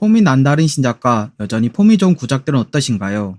폼이 남다른 신작과 여전히 폼이 좋은 구작들은 어떠신가요?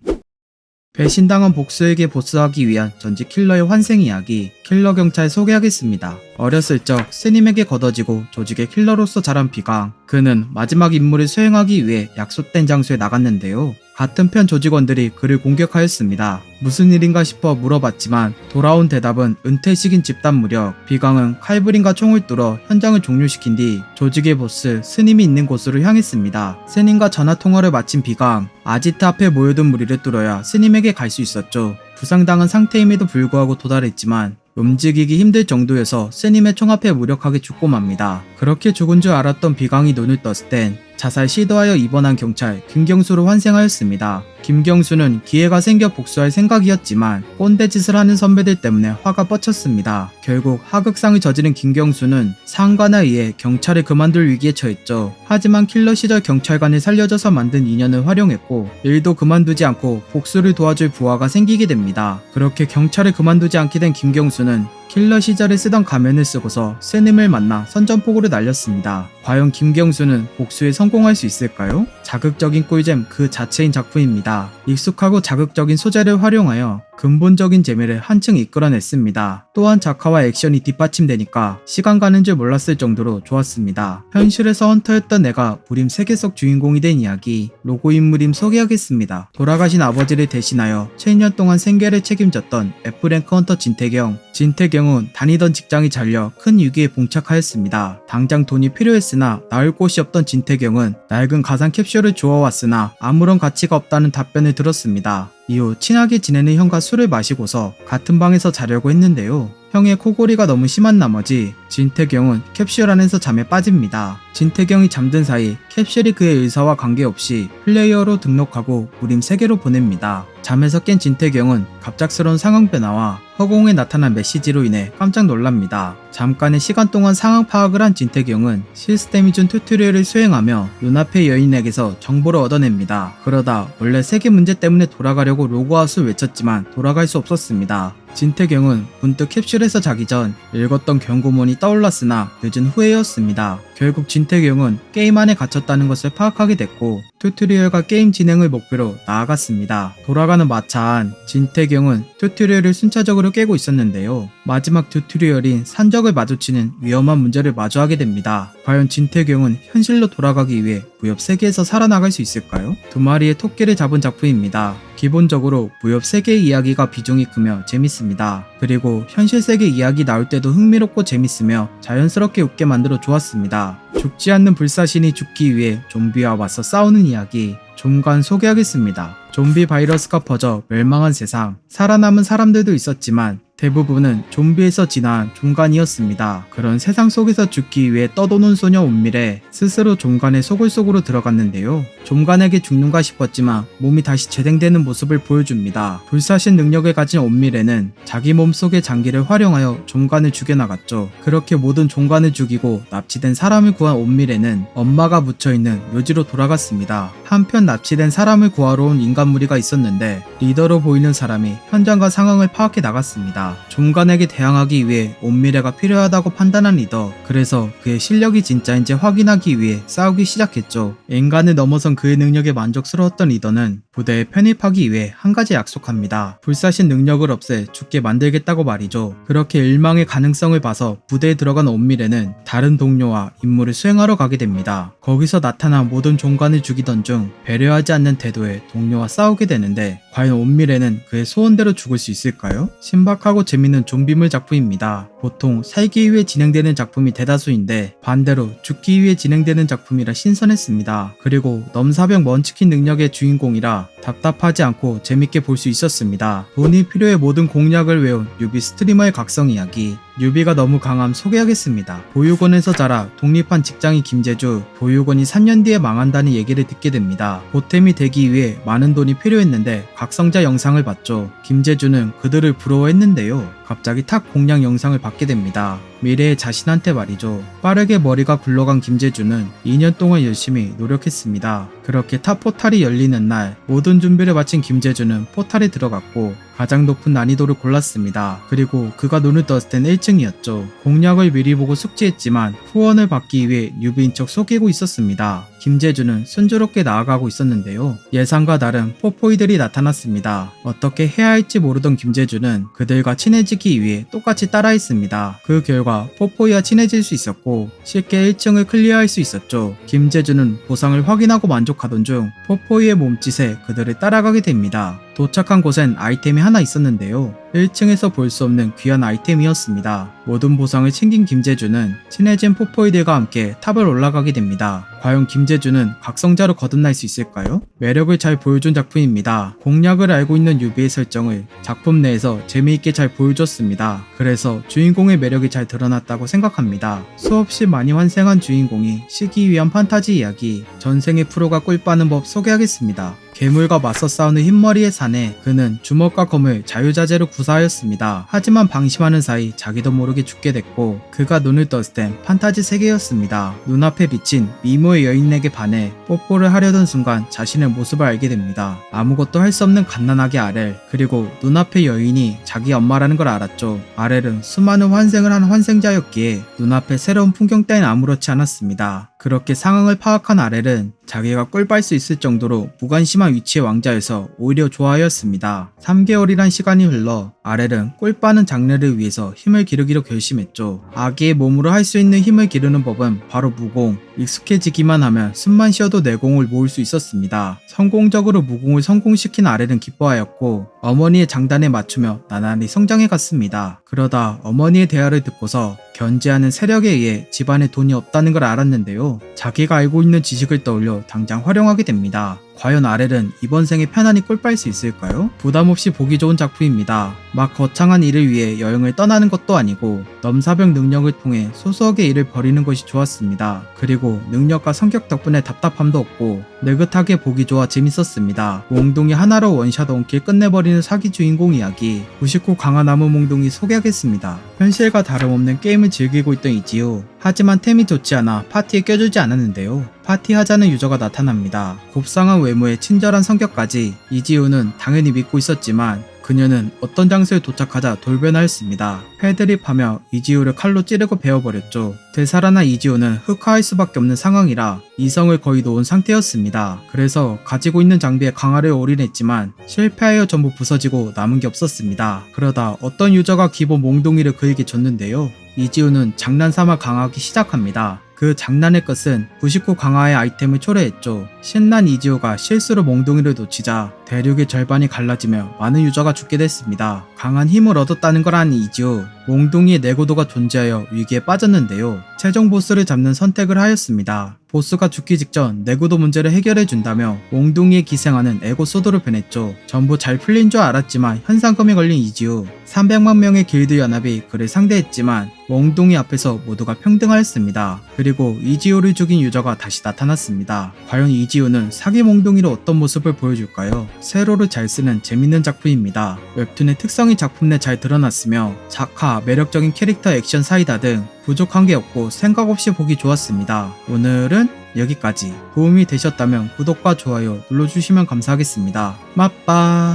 배신당한 복수에게 보스하기 위한 전직 킬러의 환생 이야기, 킬러 경찰 소개하겠습니다. 어렸을 적 스님에게 걷어지고 조직의 킬러로서 자란 비강, 그는 마지막 임무를 수행하기 위해 약속된 장소에 나갔는데요. 같은 편 조직원들이 그를 공격하였습니다. 무슨 일인가 싶어 물어봤지만 돌아온 대답은 은퇴식인 집단 무력. 비강은 칼브린과 총을 뚫어 현장을 종료시킨 뒤 조직의 보스 스님이 있는 곳으로 향했습니다. 스님과 전화 통화를 마친 비강, 아지트 앞에 모여든 무리를 뚫어야 스님에게 갈 수 있었죠. 부상당한 상태임에도 불구하고 도달했지만 움직이기 힘들 정도여서 스님의 총 앞에 무력하게 죽고 맙니다. 그렇게 죽은 줄 알았던 비강이 눈을 떴을 땐 자살 시도하여 입원한 경찰 김경수로 환생하였습니다. 김경수는 기회가 생겨 복수할 생각이었지만 꼰대짓을 하는 선배들 때문에 화가 뻗쳤습니다. 결국 하극상을 저지른 김경수는 상관에 의해 경찰을 그만둘 위기에 처했죠. 하지만 킬러 시절 경찰관을 살려줘서 만든 인연을 활용했고 일도 그만두지 않고 복수를 도와줄 부하가 생기게 됩니다. 그렇게 경찰을 그만두지 않게 된 김경수는 킬러 시절에 쓰던 가면을 쓰고서 스님을 만나 선전포고를 날렸습니다. 과연 김경수는 복수에 성공할 수 있을까요? 자극적인 꿀잼 그 자체인 작품입니다. 익숙하고 자극적인 소재를 활용하여 근본적인 재미를 한층 이끌어냈습니다. 또한 작화와 액션이 뒷받침되니까 시간 가는 줄 몰랐을 정도로 좋았습니다. 현실에서 헌터였던 내가 무림 세계 속 주인공이 된 이야기, 로고 인물임 소개하겠습니다. 돌아가신 아버지를 대신하여 7년 동안 생계를 책임졌던 F랭크 헌터 진태경. 진태경은 다니던 직장이 잘려 큰 위기에 봉착하였습니다. 당장 돈이 필요했으나 나올 곳이 없던 진태경은 낡은 가상 캡슐을 주워왔으나 아무런 가치가 없다는 답변을 들었습니다. 이후 친하게 지내는 형과 술을 마시고서 같은 방에서 자려고 했는데요. 형의 코골이가 너무 심한 나머지 진태경은 캡슐 안에서 잠에 빠집니다. 진태경이 잠든 사이 캡슐이 그의 의사와 관계없이 플레이어로 등록하고 무림 세계로 보냅니다. 잠에서 깬 진태경은 갑작스러운 상황 변화와 허공에 나타난 메시지로 인해 깜짝 놀랍니다. 잠깐의 시간 동안 상황 파악을 한 진태경은 시스템이 준 튜토리얼을 수행하며 눈앞의 여인에게서 정보를 얻어냅니다. 그러다 원래 세계 문제 때문에 돌아가려고 로그아웃을 외쳤지만 돌아갈 수 없었습니다. 진태경은 문득 캡슐에서 자기 전 읽었던 경고문이 떠올랐으나 늦은 후회였습니다. 결국 진태경은 게임 안에 갇혔다는 것을 파악하게 됐고 튜토리얼과 게임 진행을 목표로 나아갔습니다. 돌아가는 마차안 진태경은 튜토리얼을 순차적으로 깨고 있었는데요. 마지막 튜토리얼인 산적을 마주치는 위험한 문제를 마주하게 됩니다. 과연 진태경은 현실로 돌아가기 위해 무협 세계에서 살아나갈 수 있을까요? 두 마리의 토끼를 잡은 작품입니다. 기본적으로 무협 세계의 이야기가 비중이 크며 재밌습니다. 그리고 현실 세계 이야기 나올 때도 흥미롭고 재밌으며 자연스럽게 웃게 만들어 좋았습니다. 죽지 않는 불사신이 죽기 위해 좀비와 맞서 싸우는 이야기, 좀간 소개하겠습니다. 좀비 바이러스가 퍼져 멸망한 세상, 살아남은 사람들도 있었지만 대부분은 좀비에서 진화한 종간이었습니다. 그런 세상 속에서 죽기 위해 떠도는 소녀 온밀에 스스로 종간의 속을 속으로 들어갔는데요. 종간에게 죽는가 싶었지만 몸이 다시 재생되는 모습을 보여줍니다. 불사신 능력을 가진 온밀에는 자기 몸속의 장기를 활용하여 종간을 죽여나갔죠. 그렇게 모든 종간을 죽이고 납치된 사람을 구한 온밀에는 엄마가 묻혀있는 묘지로 돌아갔습니다. 한편 납치된 사람을 구하러 온 인간 무리가 있었는데 리더로 보이는 사람이 현장과 상황을 파악해 나갔습니다. 종간에게 대항하기 위해 온미래가 필요하다고 판단한 리더, 그래서 그의 실력이 진짜인지 확인하기 위해 싸우기 시작했죠. 인간을 넘어선 그의 능력에 만족스러웠던 리더는 부대에 편입하기 위해 한 가지 약속합니다. 불사신 능력을 없애 죽게 만들겠다고 말이죠. 그렇게 일망의 가능성을 봐서 부대에 들어간 온미래는 다른 동료와 임무를 수행하러 가게 됩니다. 거기서 나타난 모든 종간을 죽이던 중 배려하지 않는 태도에 동료와 싸우게 되는데 과연 온미래는 그의 소원대로 죽을 수 있을까요? 신박하고 재밌는 좀비물 작품입니다. 보통 살기 위해 진행되는 작품이 대다수인데 반대로 죽기 위해 진행되는 작품이라 신선했습니다. 그리고 넘사벽 먼치킨 능력의 주인공이라 답답하지 않고 재밌게 볼 수 있었습니다. 돈이 필요해 모든 공략을 외운 뉴비 스트리머의 각성 이야기, 뉴비가 너무 강함 소개하겠습니다. 보육원에서 자라 독립한 직장인 김재주, 보육원이 3년 뒤에 망한다는 얘기를 듣게 됩니다. 보탬이 되기 위해 많은 돈이 필요했는데 각성자 영상을 봤죠. 김재주는 그들을 부러워했는데요. 갑자기 탁 공략 영상을 받게 됩니다. 미래의 자신한테 말이죠. 빠르게 머리가 굴러간 김재준은 2년 동안 열심히 노력했습니다. 그렇게 탑 포탈이 열리는 날 모든 준비를 마친 김재준은 포탈에 들어갔고 가장 높은 난이도를 골랐습니다. 그리고 그가 눈을 떴을 땐 1층이었죠. 공략을 미리 보고 숙지했지만 후원을 받기 위해 뉴비인 척 속이고 있었습니다. 김재준은 순조롭게 나아가고 있었는데요. 예상과 다른 포포이들이 나타났습니다. 어떻게 해야 할지 모르던 김재준은 그들과 친해지기 위해 똑같이 따라했습니다. 그 결과 포포이와 친해질 수 있었고 쉽게 1층을 클리어할 수 있었죠. 김재준은 보상을 확인하고 만족하던 중 포포이의 몸짓에 그들을 따라가게 됩니다. 도착한 곳엔 아이템이 하나 있었는데요. 1층에서 볼 수 없는 귀한 아이템이었습니다. 모든 보상을 챙긴 김재준은 친해진 포포이들과 함께 탑을 올라가게 됩니다. 과연 김재준은 각성자로 거듭날 수 있을까요? 매력을 잘 보여준 작품입니다. 공략을 알고 있는 유비의 설정을 작품 내에서 재미있게 잘 보여줬습니다. 그래서 주인공의 매력이 잘 드러났다고 생각합니다. 수없이 많이 환생한 주인공이 쉬기 위한 판타지 이야기, 전생의 프로가 꿀 빠는 법 소개하겠습니다. 괴물과 맞서 싸우는 흰머리의 사내, 그는 주먹과 검을 자유자재로 구사하였습니다. 하지만 방심하는 사이 자기도 모르게 죽게 됐고 그가 눈을 떴을 땐 판타지 세계였습니다. 눈앞에 비친 미모의 여인에게 반해 뽀뽀를 하려던 순간 자신의 모습을 알게 됩니다. 아무것도 할 수 없는 갓난아기 아렐, 그리고 눈앞의 여인이 자기 엄마라는 걸 알았죠. 아렐은 수많은 환생을 한 환생자였기에 눈앞에 새로운 풍경 따윈 아무렇지 않았습니다. 그렇게 상황을 파악한 아렐은 자기가 꿀 빨 수 있을 정도로 무관심한 위치의 왕자여서 오히려 좋아하였습니다. 3개월이란 시간이 흘러 아렐은 꿀 빠는 장래를 위해서 힘을 기르기로 결심했죠. 아기의 몸으로 할 수 있는 힘을 기르는 법은 바로 무공. 익숙해지기만 하면 숨만 쉬어도 내공을 모을 수 있었습니다. 성공적으로 무공을 성공시킨 아렐은 기뻐하였고 어머니의 장단에 맞추며 나날이 성장해 갔습니다. 그러다 어머니의 대화를 듣고서 견제하는 세력에 의해 집안에 돈이 없다는 걸 알았는데요. 자기가 알고 있는 지식을 떠올려 당장 활용하게 됩니다. 과연 아렐은 이번 생에 편안히 꿀 빨 수 있을까요? 부담없이 보기 좋은 작품입니다. 막 거창한 일을 위해 여행을 떠나는 것도 아니고 넘사벽 능력을 통해 소소하게 일을 벌이는 것이 좋았습니다. 그리고 능력과 성격 덕분에 답답함도 없고 느긋하게 보기 좋아 재밌었습니다. 몽둥이 하나로 원샷 원킬 끝내버리는 사기 주인공 이야기, 99 강한 나무 몽둥이 소개하겠습니다. 현실과 다름없는 게임을 즐기고 있던 이지우, 하지만 템이 좋지 않아 파티에 껴주지 않았는데요. 파티하자는 유저가 나타납니다. 곱상한 외모에 친절한 성격까지 이지우는 당연히 믿고 있었지만 그녀는 어떤 장소에 도착하자 돌변하였습니다. 패드립하며 이지우를 칼로 찌르고 베어버렸죠. 되살아난 이지우는 흑화할 수밖에 없는 상황이라 이성을 거의 놓은 상태였습니다. 그래서 가지고 있는 장비에 강화를 올인했지만 실패하여 전부 부서지고 남은 게 없었습니다. 그러다 어떤 유저가 기본 몽둥이를 그에게 줬는데요. 이지우는 장난삼아 강화하기 시작합니다. 그 장난의 끝은 99 강화의 아이템을 초래했죠. 신난 이지우가 실수로 몽둥이를 놓치자 대륙의 절반이 갈라지며 많은 유저가 죽게 됐습니다. 강한 힘을 얻었다는 걸 아는 이지우, 몽둥이의 내구도가 존재하여 위기에 빠졌는데요. 최종 보스를 잡는 선택을 하였습니다. 보스가 죽기 직전 내구도 문제를 해결해준다며 몽둥이에 기생하는 에고 소드로 변했죠. 전부 잘 풀린 줄 알았지만 현상금에 걸린 이지우, 300만 명의 길드 연합이 그를 상대했지만 몽둥이 앞에서 모두가 평등하였습니다. 그리고 이지우를 죽인 유저가 다시 나타났습니다. 과연 이지우는 사기 몽둥이로 어떤 모습을 보여줄까요? 세로를 잘 쓰는 재밌는 작품입니다. 웹툰의 특성이 작품 내 잘 드러났으며 작화, 매력적인 캐릭터 액션 사이다 등 부족한 게 없고 생각 없이 보기 좋았습니다. 오늘은 여기까지. 도움이 되셨다면 구독과 좋아요 눌러주시면 감사하겠습니다. 맛빠.